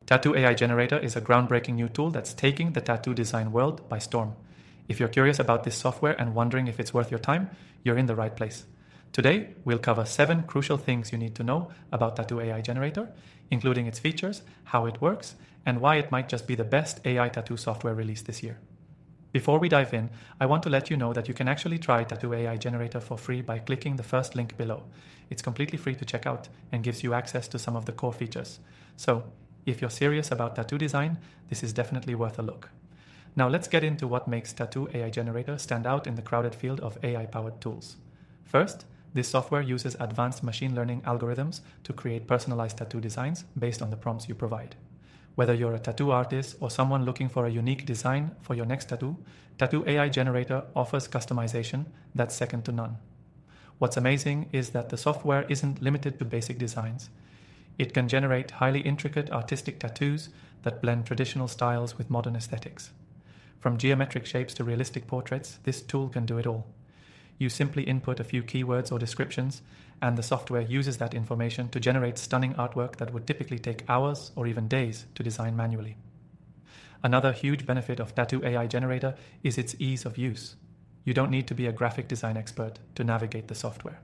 Tattoo AI Generator is a groundbreaking new tool that's taking the tattoo design world by storm. If you're curious about this software and wondering if it's worth your time, you're in the right place. Today, we'll cover 7 crucial things you need to know about Tattoo AI Generator, including its features, how it works, and why it might just be the best AI tattoo software released this year. Before we dive in, I want to let you know that you can actually try Tattoo AI Generator for free by clicking the first link below. It's completely free to check out and gives you access to some of the core features. So, if you're serious about tattoo design, this is definitely worth a look. Now let's get into what makes Tattoo AI Generator stand out in the crowded field of AI-powered tools. First, this software uses advanced machine learning algorithms to create personalized tattoo designs based on the prompts you provide. Whether you're a tattoo artist or someone looking for a unique design for your next tattoo, Tattoo AI Generator offers customization that's second to none. What's amazing is that the software isn't limited to basic designs. It can generate highly intricate artistic tattoos that blend traditional styles with modern aesthetics. From geometric shapes to realistic portraits, this tool can do it all. You simply input a few keywords or descriptions, and the software uses that information to generate stunning artwork that would typically take hours or even days to design manually. Another huge benefit of Tattoo AI Generator is its ease of use. You don't need to be a graphic design expert to navigate the software.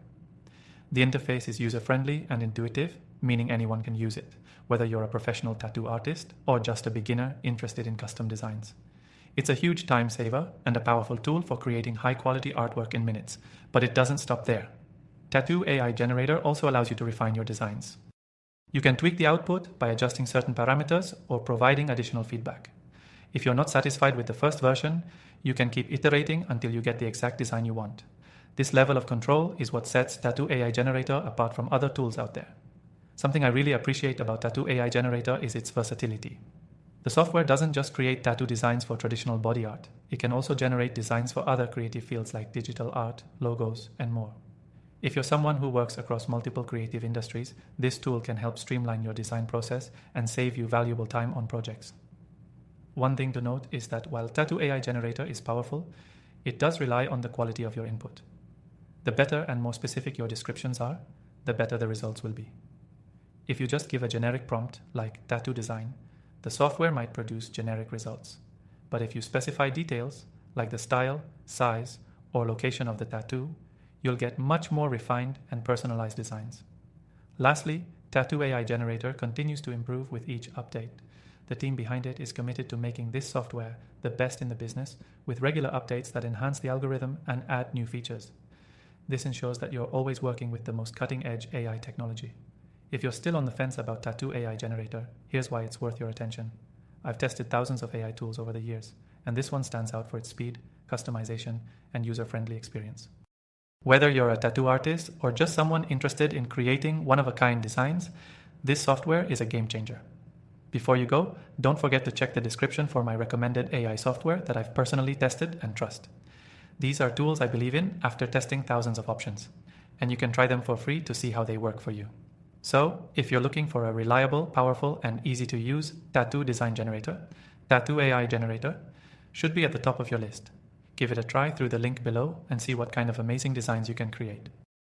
The interface is user-friendly and intuitive, meaning anyone can use it, whether you're a professional tattoo artist or just a beginner interested in custom designs. It's a huge time saver and a powerful tool for creating high-quality artwork in minutes, but it doesn't stop there. Tattoo AI Generator also allows you to refine your designs. You can tweak the output by adjusting certain parameters or providing additional feedback. If you're not satisfied with the first version, you can keep iterating until you get the exact design you want. This level of control is what sets Tattoo AI Generator apart from other tools out there. Something I really appreciate about Tattoo AI Generator is its versatility. The software doesn't just create tattoo designs for traditional body art. It can also generate designs for other creative fields like digital art, logos, and more. If you're someone who works across multiple creative industries, this tool can help streamline your design process and save you valuable time on projects. One thing to note is that while Tattoo AI Generator is powerful, it does rely on the quality of your input. The better and more specific your descriptions are, the better the results will be. If you just give a generic prompt like tattoo design, the software might produce generic results. But if you specify details like the style, size, or location of the tattoo, you'll get much more refined and personalized designs. Lastly, Tattoo AI Generator continues to improve with each update. The team behind it is committed to making this software the best in the business with regular updates that enhance the algorithm and add new features. This ensures that you're always working with the most cutting-edge AI technology. If you're still on the fence about Tattoo AI Generator, here's why it's worth your attention. I've tested thousands of AI tools over the years, and this one stands out for its speed, customization, and user-friendly experience. Whether you're a tattoo artist or just someone interested in creating one-of-a-kind designs, this software is a game changer. Before you go, don't forget to check the description for my recommended AI software that I've personally tested and trust. These are tools I believe in after testing thousands of options, and you can try them for free to see how they work for you. So, if you're looking for a reliable, powerful, and easy-to-use tattoo design generator, Tattoo AI Generator should be at the top of your list. Give it a try through the link below and see what kind of amazing designs you can create.